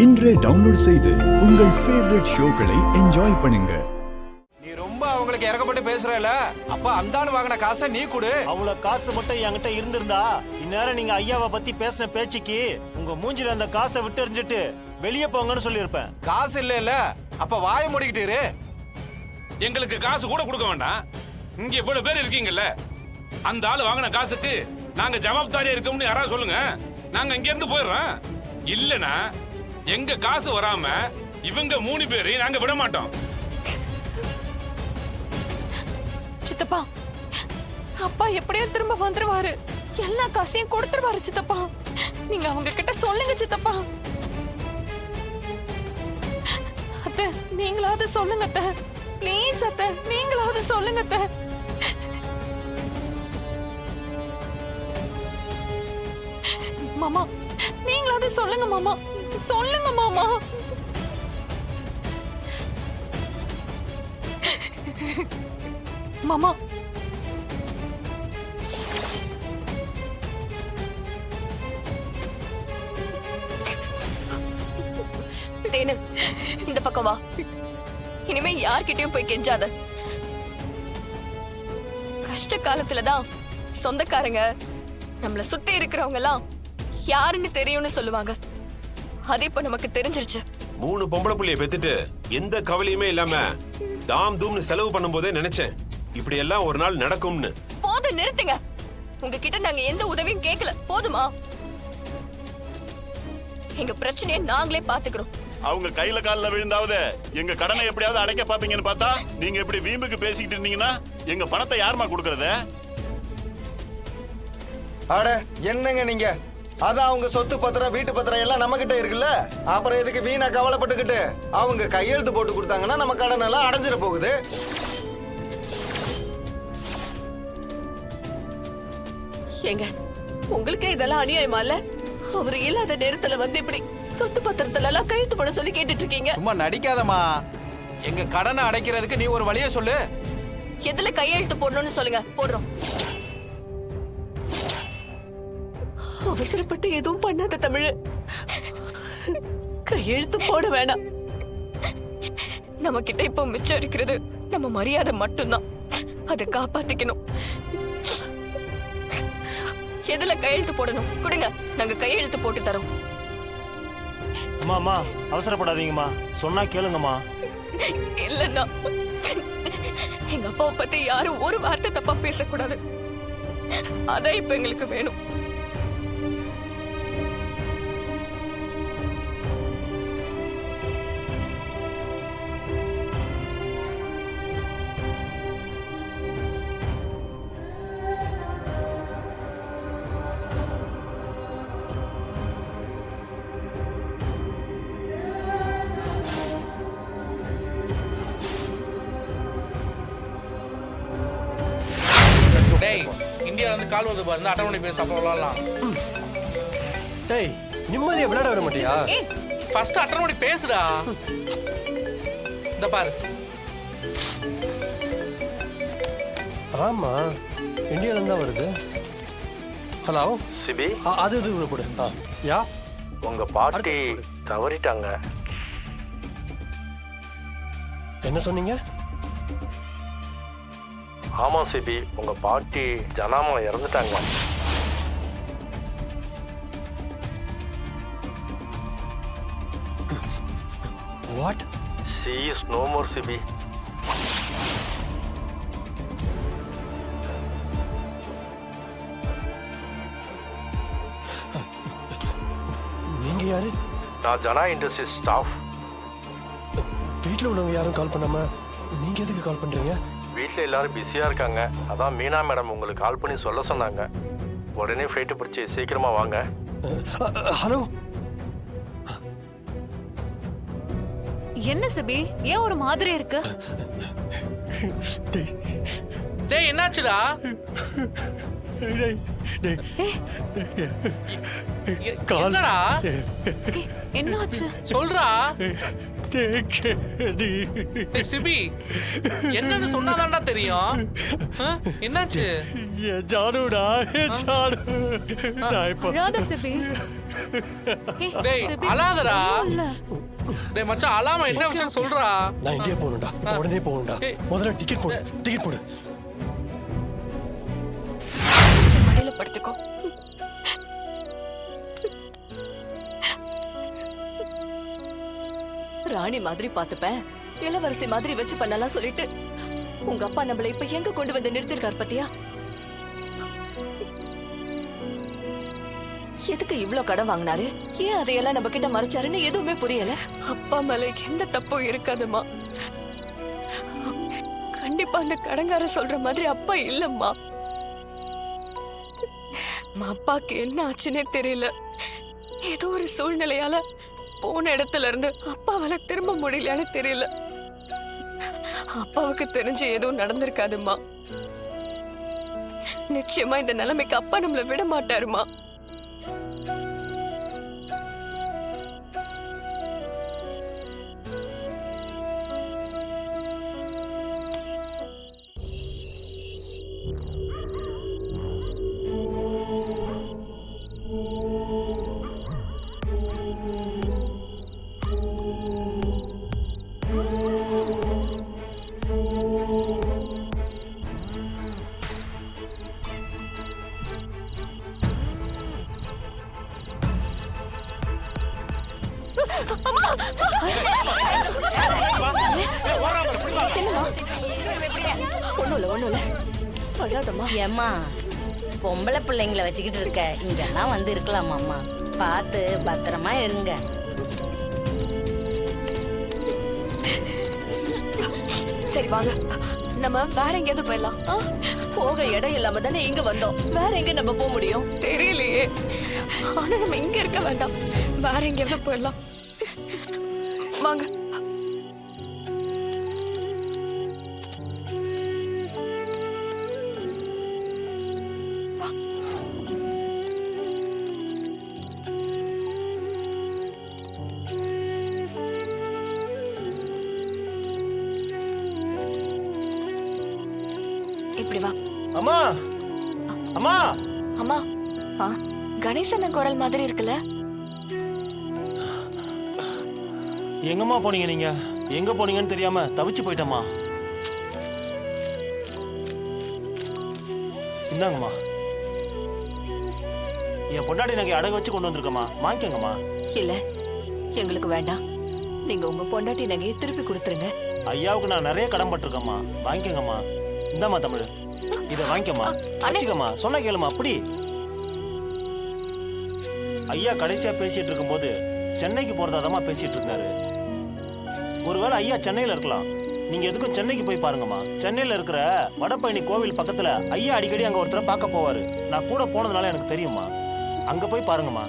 இன்றே டவுன்லோட் செய்து உங்கள் ஃபேவரட் ஷோக்களை என்ஜாய் பண்ணுங்க. நீ ரொம்ப அவங்களுக்கு இறக்கப்பட்டு பேசுறல, அப்ப அந்த ஆளு வாங்கின காசை நீ கொடு. அவ்வளவு காசு மட்டும் என்கிட்ட இருந்திருந்தா இந்நேரம் நீங்க ஐயாவை பத்தி பேசின பேச்சுக்கு உங்க மூஞ்சில அந்த காசை விட்டு எறிஞ்சிட்டு வெளியே போங்கன்னு சொல்லியிருப்பேன். காசு இல்ல, அப்ப வாயை மூடிக்கிட்டு இரு. எங்களுக்கு காசு கூட கொடுக்க வேண்டாம். இங்க இவ்வளவு பேர் இருக்கீங்கல்ல, அந்த ஆளு வாங்கின காசுக்கு நாங்க ஜவாப்தாரியா இருக்கோம்னு யாராவது சொல்லுங்க. நாங்க இங்க இருந்து போயிடுறோம். இல்லனா எங்க காசு வராம இவங்க 3 பேரை நாங்க விட மாட்டோம். சித்தப்பா, அப்பா எப்படியும் திரும்ப வந்துருவாரு. எல்லா காசையும் கொடுத்துருவாரு சித்தப்பா. நீங்க அவங்க கிட்ட சொல்லுங்க சித்தப்பா. அத்தை, நீங்களாவது சொல்லுங்க அத்தை. ப்ளீஸ் அத்தை, நீங்களாவது சொல்லுங்க அத்தை. மாமா, நீங்களாவது சொல்லுங்க மாமா. சொல்லுங்க மாமா. மாமா, தேனு, இந்த பக்கம் வா. இனிமே யார்கிட்டயும் போய் கெஞ்சாத. கஷ்ட காலத்துலதான் சொந்தக்காரங்க நம்மள சுத்தி இருக்கிறவங்க எல்லாம் யாருன்னு தெரியும்னு சொல்லுவாங்க. அது இப்ப நமக்கு தெரிஞ்சிருச்சு. 3 பொம்பளை புள்ளைய பெத்துட்டு எந்த கவலையுமே இல்லாம தாம் தூம்னு செலவு பண்ணும்போதே நினைச்சேன் இப்படி எல்லாம் ஒரு நாள் நடக்கும்னு. போதும், நிறுத்துங்க. உங்ககிட்ட நாங்க எந்த உதவியும் கேட்கல, போதுமா? எங்க பிரச்சனையை நாங்களே பாத்துக்கிறோம். அவங்க கையில காலில் விழுந்தாவது எங்க கடனை எப்படியாவது அடைக்க பாப்பீங்கன்னு பார்த்தா நீங்க எப்படி வீம்புக்கு பேசிக்கிட்டு இருந்தீங்கன்னா எங்க பணத்தை யாருமா கொடுக்கறது? அட என்னங்க நீங்க, அதான் அவங்க சொத்து பத்திரம் வீட்டு பத்திரம் எல்லாம் நம்ம கிட்ட இருக்குல்ல, அப்புறம் எதுக்கு வீணா கவலைப்பட்டுக்கிட்டு? அவங்க கையெழுத்து போட்டு கொடுத்தாங்கன்னா நம்ம கடன் எல்லாம் அடைஞ்சிட போகுது. ஏங்க, உங்களுக்கு இதெல்லாம் அநியாயமா இல்ல? அவரு இல்லாத நேரத்துல வந்து இப்படி சொத்து பத்திரத்துல எல்லாம் கையெழுத்து போட சொல்லி கேட்டுட்டு இருக்கீங்க. சும்மா நடிக்காதமா. எங்க கடனை அடைக்கிறதுக்கு நீ ஒரு வழியை சொல்லு. எதுல கையெழுத்து போடணும்னு சொல்லுங்க, போடுறோம். அவசரப்பட்டு எதுவும் பண்ணாத தமிழ். கையெழுத்து போட வேணாம். நம்ம கிட்ட இப்போ மிச்சம் இருக்கிறது நம்ம மரியாதை மட்டும்தான். அதை காப்பாத்திக்கணும். எதுல கையெழுத்து போடணும் கொடுங்க, நாங்க கையெழுத்து போட்டு தரோம். அம்மா அவசரப்படாதீங்கம்மா, சொன்னா கேளுங்கம்மா. இல்லன்னா எங்க அப்பாவை பத்தி யாரும் ஒரு வார்த்தை தப்பா பேசக்கூடாது. அதான் இப்ப எங்களுக்கு வேணும். இந்தியால இருந்து கால் வந்து பாருங்க, அட்டன் பண்ணி பேச அப்புறம் விளையாடலாம். டேய், நிம்மதியா விளையாட வர மாட்டியா? ஃபர்ஸ்ட் அட்டன் பண்ணி பேசுடா. இந்த பாரு. ஆமா, இந்தியால இருந்து வருது. ஹலோ சிபி, அது உள்ள போடு. யா, உங்க பாட்டி தவறிட்டாங்க. என்ன சொன்னீங்க? ஆமா சிபி, உங்க பாட்டி ஜனாமா இறந்துட்டாங்க. What? She is no more சிபி. நீங்க யாரு? நான் ஜனா இண்டஸ்ட்ரீஸ் ஸ்டாஃப். வீட்டில் உள்ளவங்க யாரும் கால் பண்ணாம நீங்க எதுக்கு கால் பண்றீங்க? வீட்டில் எல்லாரும் பிஸியாக இருக்காங்க. அதான் மீனா மேடம் உங்களுக்கு கால் பண்ணி சொல்ல சொன்னாங்க. உடனே ஃப்ளைட்டு பிடிச்சி சீக்கிரமா வாங்க. ஹலோ, என்ன சிபி, ஏன் ஒரு மாதிரி இருக்கு? டேய், என்னாச்சுடா? என்னடா என்னாச்சு சொல்றா. சிபி, என்னன்னு சொன்னாதான்டா தெரியும். என்னாச்சு? ஜானுடா, ஜானு. நான் இப்போ அழாத சிபி. டேய் அழாதடா. டேய் மச்சான் அழாம என்ன விஷயம் சொல்றா. நான் இந்தியா போகணும்டா, இப்போ உடனே போகணும்டா. முதல்ல டிக்கெட் போடு. மடியில படுத்துக்கோ. ராணி மாதிரி பாத்துப்பேன், இளவரசி மாதிரி வச்சு பண்ணலாம் சொல்லிட்டு உங்க அப்பா நம்மள இப்ப எங்க கொண்டு வந்து நிறுத்திருக்காரு பாத்தியா? எதுக்கு இவ்ளோ கடன் வாங்கினாரு? ஏன் அதையெல்லாம் நம்ம கிட்ட மறைச்சாருன்னு எதுவுமே புரியல. அப்பா மேல எந்த தப்பும் இருக்காதுமா. கண்டிப்பா அந்த கடங்கார சொல்ற மாதிரி அப்பா இல்லம்மா. அப்பாக்கு என்ன ஆச்சுன்னே தெரியல. ஏதோ ஒரு சூழ்நிலையால போன இடத்துல இருந்து அப்பாவால திரும்ப முடியலையான்னு தெரியல. அப்பாவுக்கு தெரிஞ்சு எதுவும் நடந்திருக்காதுமா. நிச்சயமா இந்த நிலைமைக்கு அப்பா நம்மள விட மாட்டாருமா. ஏம்மா பொம்பளை பிள்ளைங்களை வச்சுக்கிட்டு இருக்க, இங்கெல்லாம் வந்து இருக்கலாமாம்மா? பார்த்து பத்திரமா இருங்க. சரி வாங்க, நம்ம வேற எங்கேயாவது போயிடலாம். போக இடம் இல்லாம தானே இங்க வந்தோம். வேற எங்க நம்ம போக முடியும் தெரியலையே. ஆனா நம்ம இங்க இருக்க வேண்டாம், வேற எங்கேயாவது போயிடலாம். வாங்க. இப்படி வா. அம்மா அம்மா அம்மா, கணேசன் குரல் மாதிரி இருக்குல்ல? எங்கம்மா போனீங்க நீங்க? எங்க போனீங்கன்னு தெரியாம தவிச்சு போயிட்டம்மா. இந்தாங்கம்மா, என் பொண்டாட்டி நகை அடகு வச்சு கொண்டு வந்திருக்கம்மா, வாங்கிக்கங்கம்மா. இல்ல, எங்களுக்கு வேண்டாம். நீங்க உங்க பொண்டாட்டி நகையை திருப்பி கொடுத்துருங்க. ஐயாவுக்கு நான் நிறைய கடன் பட்டிருக்கேம்மா, வாங்கிக்கங்கம்மா. இந்தாம்மா தமிழ், இத வாங்கிக்கம்மா, வச்சுக்கம்மா. சொன்ன கேளுமா. அப்படி ஐயா கடைசியா பேசிட்டு இருக்கும்போது சென்னைக்கு போறதாதமா பேசிட்டு இருந்தாரு. ஒருவேளை ஐயா சென்னையில இருக்கலாம். நீங்க எதுக்கும் சென்னைக்கு போய் பாருங்கம்மா. சென்னையில இருக்கிற வடபழனி கோவில் பக்கத்துல ஐயா அடிக்கடி அங்க ஒருத்தரை பார்க்க போவாரு. நான் கூட போனதுனால எனக்கு தெரியுமா. அங்க போய் பாருங்கம்மா.